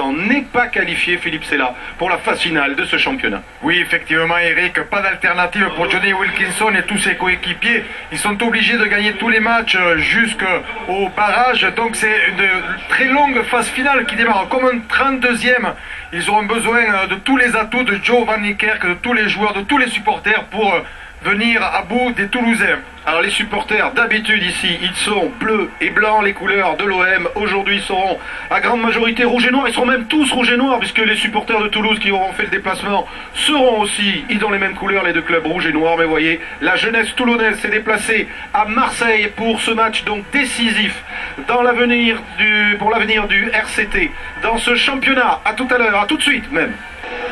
président n'est pas qualifié, Philippe Sella, pour la phase finale de ce championnat. Oui, effectivement, Eric, pas d'alternative pour Johnny Wilkinson et tous ses coéquipiers. Ils sont obligés de gagner tous les matchs jusqu'au barrage. Donc c'est une très longue phase finale qui démarre comme un 32e. Ils auront besoin de tous les atouts de Joe Van Niekerk, de tous les joueurs, de tous les supporters pour venir à bout des Toulousains. Alors les supporters d'habitude ici, ils sont bleus et blancs, les couleurs de l'OM. Aujourd'hui ils seront à grande majorité rouge et noir, ils seront même tous rouge et noir puisque les supporters de Toulouse qui auront fait le déplacement seront aussi dans les mêmes couleurs, les deux clubs rouge et noir. Mais voyez, la jeunesse toulonnaise s'est déplacée à Marseille pour ce match donc décisif pour l'avenir du RCT dans ce championnat. À tout à l'heure, à tout de suite même.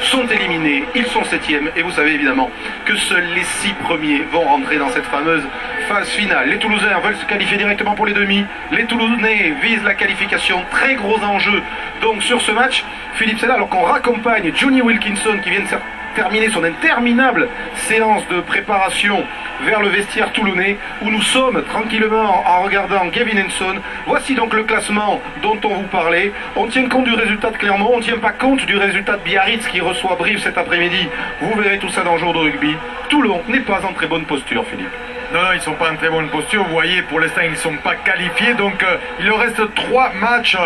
Sont éliminés, ils sont 7e et vous savez évidemment que seuls les 6 premiers vont rentrer dans cette fameuse phase finale. Les Toulousains veulent se qualifier directement pour les demi, les Toulonnais visent la qualification, très gros enjeu donc sur ce match. Philippe Sella, alors qu'on raccompagne Johnny Wilkinson qui vient de terminer son interminable séance de préparation vers le vestiaire toulonnais où nous sommes tranquillement en regardant Gavin Henson. Voici donc le classement dont on vous parlait. On tient compte du résultat de Clermont, on ne tient pas compte du résultat de Biarritz qui reçoit Brive cet après-midi. Vous verrez tout ça dans le jour de rugby. Toulon n'est pas en très bonne posture, Philippe. Non, ils ne sont pas en très bonne posture. Vous voyez, pour l'instant, ils ne sont pas qualifiés. Donc, il leur reste 3 matchs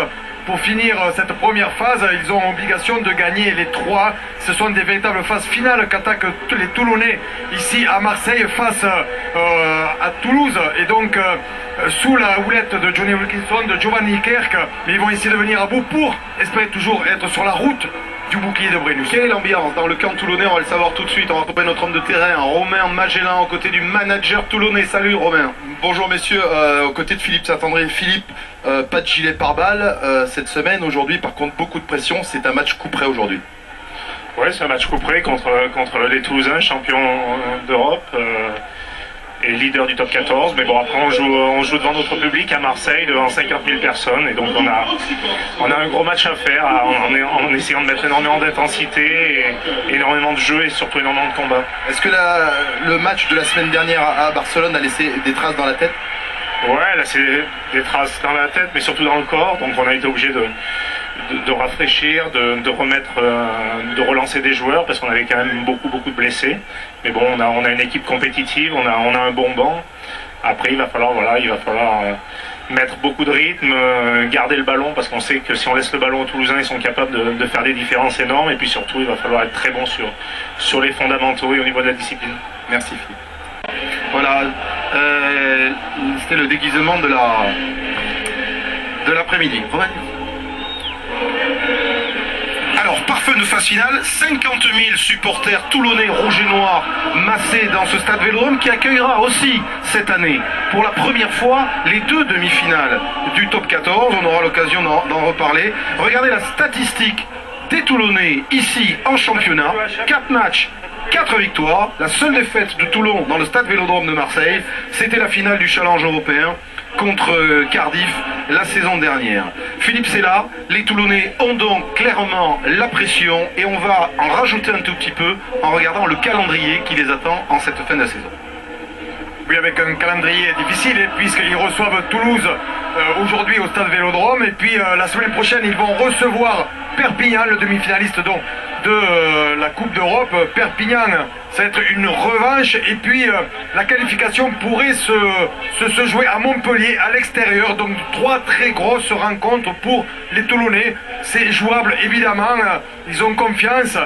pour finir cette première phase. Ils ont obligation de gagner les 3. Ce sont des véritables phases finales qu'attaquent les Toulonnais ici à Marseille face à Toulouse. Et donc, sous la houlette de Johnny Wilkinson, de Giovanni Kerk, mais ils vont essayer de venir à bout pour espérer toujours être sur la route du bouclier de Brennus. Quelle est l'ambiance dans le camp toulonnais? On va le savoir tout de suite. On va retrouver notre homme de terrain, Romain Magellan, aux côtés du manager toulonnais. Salut Romain. Bonjour messieurs, aux côtés de Philippe Saint-André. Philippe, pas de gilet pare-balles cette semaine. Aujourd'hui, par contre, beaucoup de pression. C'est un match coup près aujourd'hui. Ouais, c'est un match coup près contre les Toulousains, champions d'Europe. Et leader du top 14, mais bon après on joue devant notre public à Marseille, devant 50 000 personnes, et donc on a un gros match à faire en essayant de mettre énormément d'intensité, et énormément de jeu et surtout énormément de combat. Est-ce que le match de la semaine dernière à Barcelone a laissé des traces dans la tête? Ouais, là c'est des traces dans la tête, mais surtout dans le corps, donc on a été obligé de rafraîchir, de remettre, de relancer des joueurs parce qu'on avait quand même beaucoup de blessés. Mais bon, on a une équipe compétitive, on a un bon banc. Après, il va falloir mettre beaucoup de rythme, garder le ballon parce qu'on sait que si on laisse le ballon aux Toulousains, ils sont capables de faire des différences énormes. Et puis surtout, il va falloir être très bon sur les fondamentaux et au niveau de la discipline. Merci Philippe. Voilà, c'était le déguisement de l'après-midi. Alors, parfum de phase finale, 50 000 supporters toulonnais rouge et noir massés dans ce stade Vélodrome qui accueillera aussi cette année, pour la première fois, les 2 demi-finales du top 14. On aura l'occasion d'en reparler. Regardez la statistique des Toulonnais ici en championnat. 4 matchs, 4 victoires. La seule défaite de Toulon dans le stade Vélodrome de Marseille, c'était la finale du Challenge européen contre Cardiff la saison dernière. Philippe Sella, les Toulonnais ont donc clairement la pression et on va en rajouter un tout petit peu en regardant le calendrier qui les attend en cette fin de saison. Oui, avec un calendrier difficile, puisqu'ils reçoivent Toulouse aujourd'hui au stade Vélodrome, et puis la semaine prochaine ils vont recevoir Perpignan, le demi-finaliste donc de la Coupe d'Europe. Perpignan, ça va être une revanche, et puis la qualification pourrait se jouer à Montpellier, à l'extérieur. Donc 3 très grosses rencontres pour les Toulonnais. C'est jouable évidemment, ils ont confiance.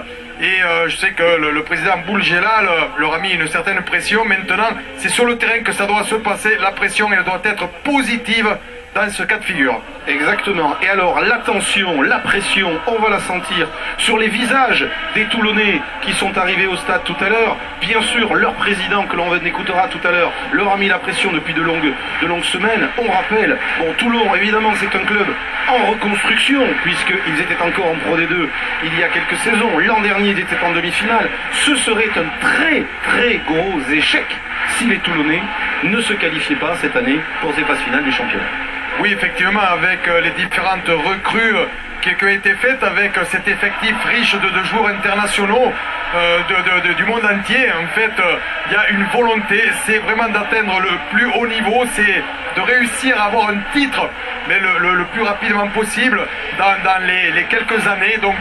Et je sais que le président Boulgela leur a mis une certaine pression. Maintenant, c'est sur le terrain que ça doit se passer. La pression, elle doit être positive dans ce cas de figure. Exactement. Et alors, l'attention, la pression, on va la sentir sur les visages des Toulonnais qui sont arrivés au stade tout à l'heure. Bien sûr, leur président, que l'on écoutera tout à l'heure, leur a mis la pression depuis de longues semaines. On rappelle, bon, Toulon, évidemment, c'est un club en reconstruction, puisqu'ils étaient encore en Pro D2 il y a quelques saisons. L'an dernier, ils étaient en demi-finale. Ce serait un très gros échec si les Toulonnais ne se qualifiaient pas cette année pour ces phases finales du championnat. Oui, effectivement, avec les différentes recrues qui ont été faites, avec cet effectif riche de joueurs internationaux du monde entier, en fait, il y a une volonté, c'est vraiment d'atteindre le plus haut niveau, c'est de réussir à avoir un titre, mais le plus rapidement possible dans les quelques années. Donc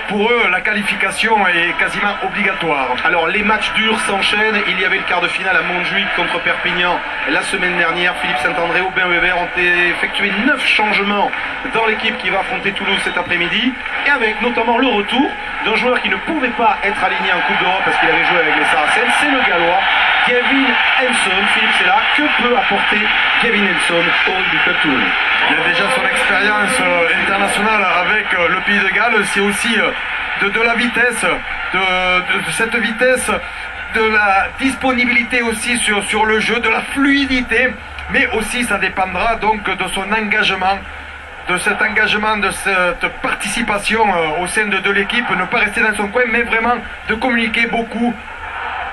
pour eux, la qualification est quasiment obligatoire. Alors les matchs durs s'enchaînent. Il y avait le quart de finale à Montjuic contre Perpignan la semaine dernière. Philippe Saint-André, Aubin Weber ont effectué 9 changements dans l'équipe qui va affronter Toulouse cet après-midi, et avec notamment le retour d'un joueur qui ne pouvait pas être aligné en Coupe d'Europe parce qu'il avait joué avec les Saracens, c'est le Gallois Kevin Henson. Philippe, c'est là. Que peut apporter Kevin Henson au Rugby Club Toulonnais? Il a déjà son expérience internationale avec le Pays de Galles. C'est aussi de la vitesse, de cette vitesse, de la disponibilité aussi sur le jeu, de la fluidité, mais aussi ça dépendra donc de son engagement, de cet engagement, de cette participation au sein de l'équipe, ne pas rester dans son coin, mais vraiment de communiquer beaucoup,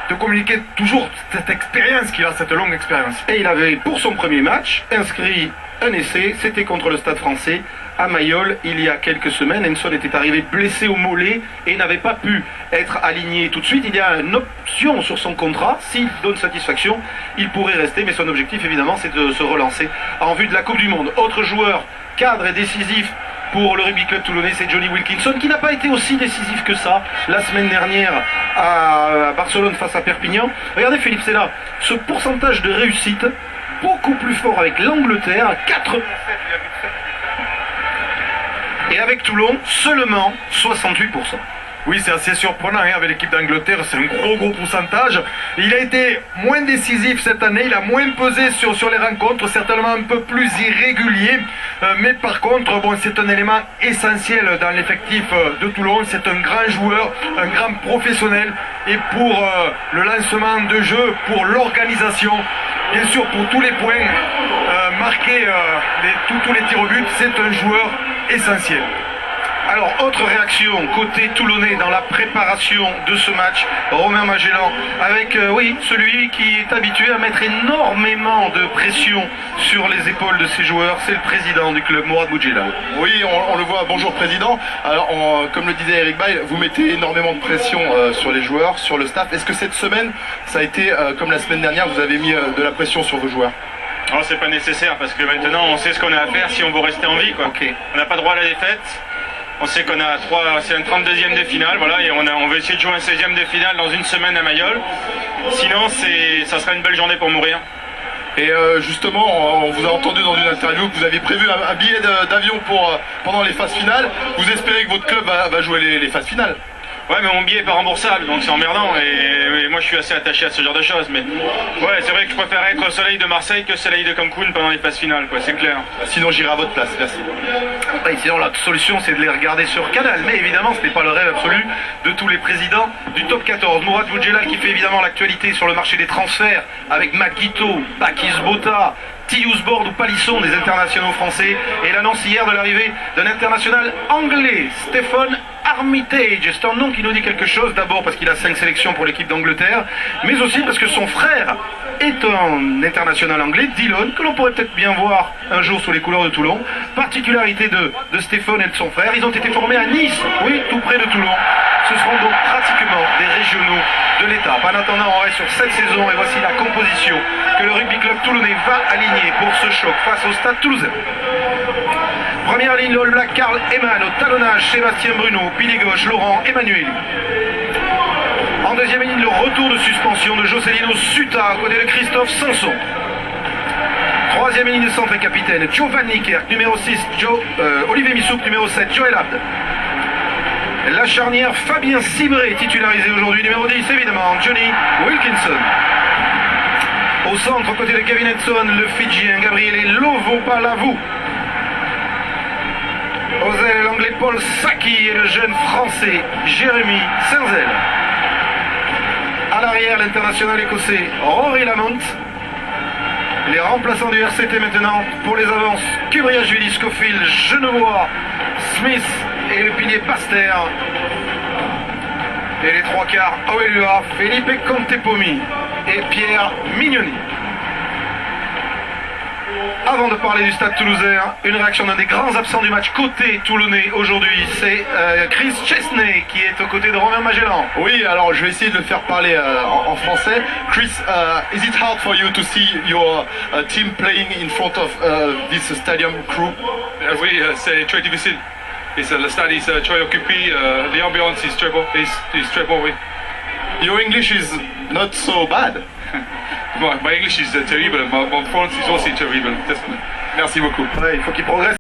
de communiquer toujours cette expérience qu'il a, cette longue expérience. Et il avait, pour son premier match, inscrit un essai. C'était contre le Stade Français à Mayol il y a quelques semaines. Henson était arrivé blessé au mollet et n'avait pas pu être aligné tout de suite. Il y a une option sur son contrat. S'il donne satisfaction, il pourrait rester, mais son objectif évidemment c'est de se relancer en vue de la Coupe du Monde. Autre joueur cadre et décisif pour le Rugby Club Toulonnais, c'est Johnny Wilkinson, qui n'a pas été aussi décisif que ça la semaine dernière à Barcelone face à Perpignan. Regardez Philippe, c'est là, ce pourcentage de réussite beaucoup plus fort avec l'Angleterre, 4, et avec Toulon seulement 68%. Oui, c'est assez surprenant, hein, avec l'équipe d'Angleterre, c'est un gros pourcentage. Il a été moins décisif cette année, il a moins pesé sur les rencontres, certainement un peu plus irrégulier, mais par contre, bon, c'est un élément essentiel dans l'effectif de Toulon. C'est un grand joueur, un grand professionnel, et pour le lancement de jeu, pour l'organisation, bien sûr pour tous les points marqués, tous les tirs au but, c'est un joueur essentiel. Alors, autre réaction côté toulonnais dans la préparation de ce match, Romain Magellan, avec celui qui est habitué à mettre énormément de pression sur les épaules de ses joueurs, c'est le président du club, Mourad Boudjelal. Oui, on le voit. Bonjour président. Alors, comme le disait Eric Bail, vous mettez énormément de pression sur les joueurs, sur le staff. Est-ce que cette semaine, ça a été, comme la semaine dernière, vous avez mis de la pression sur vos joueurs? Non, c'est pas nécessaire parce que maintenant on sait ce qu'on a à faire si on veut rester en vie, quoi. Okay. On n'a pas droit à la défaite. On sait qu'on a c'est un 32e de finale, voilà, et on veut essayer de jouer un 16e de finale dans une semaine à Mayol. Sinon, ça sera une belle journée pour mourir. Et justement, on vous a entendu dans une interview que vous avez prévu un billet d'avion pendant les phases finales. Vous espérez que votre club va jouer les phases finales? Ouais, mais mon billet n'est pas remboursable, donc c'est emmerdant, et moi je suis assez attaché à ce genre de choses, mais ouais, c'est vrai que je préfère être au soleil de Marseille que au soleil de Cancun pendant les phases finales, quoi, c'est clair. Sinon j'irai à votre place, merci. Et sinon la solution c'est de les regarder sur Canal, mais évidemment ce n'est pas le rêve absolu de tous les présidents du top 14. Mourad Boudjelal qui fait évidemment l'actualité sur le marché des transferts avec Maguito, Bakis Bota, Tius Bord ou Palisson, des internationaux français, et l'annonce hier de l'arrivée d'un international anglais, Stephen Armitage. C'est un nom qui nous dit quelque chose, d'abord parce qu'il a 5 sélections pour l'équipe d'Angleterre, mais aussi parce que son frère est un international anglais, Dillon, que l'on pourrait peut-être bien voir un jour sous les couleurs de Toulon. Particularité de Stephen et de son frère, ils ont été formés à Nice, oui, tout près de Toulon. Ce seront donc pratiquement des régionaux de l'État. En attendant, on reste sur cette saison et voici la composition que le Rugby Club Toulonnais va aligner pour ce choc face au Stade Toulousain. Première ligne, le All Black Karl Eman, au talonnage Sébastien Bruno, pilier gauche Laurent Emmanuel. En deuxième ligne, le retour de suspension de Jocelino Suta à côté de Christophe Sanson. Troisième ligne de centre et capitaine, Giovanni Kerk, numéro 6, Olivier Missouk, numéro 7, Joël Abd. La charnière Fabien Cibré, titularisé aujourd'hui, numéro 10, évidemment, Johnny Wilkinson. Au centre, aux côtés de Kevin Henson, le Fidjien Gabriele Lovopalavu. Aux ailes, l'anglais Paul Saki et le jeune français Jérémy Senzel. À l'arrière, l'international écossais Rory Lamont. Les remplaçants du RCT maintenant pour les avances, Kubriashvili, Scofield, Genevois, Smith et le pilier Paster. Et les trois quarts, Aurelua, Felipe Contepomi et Pierre Mignoni. Avant de parler du Stade Toulousain, une réaction d'un des grands absents du match côté toulonnais aujourd'hui, c'est Chris Chesney qui est aux côtés de Romain Magellan. Oui, alors je vais essayer de le faire parler en français. Chris, is it hard for you to see your team playing in front of this stadium crew? Oui, c'est très difficile. Le stade est très occupé, l'ambiance est très bon, oui. Your English is not so bad. My English is terrible, mon français est aussi terrible. Merci beaucoup. Ouais, il faut qu'il progresse.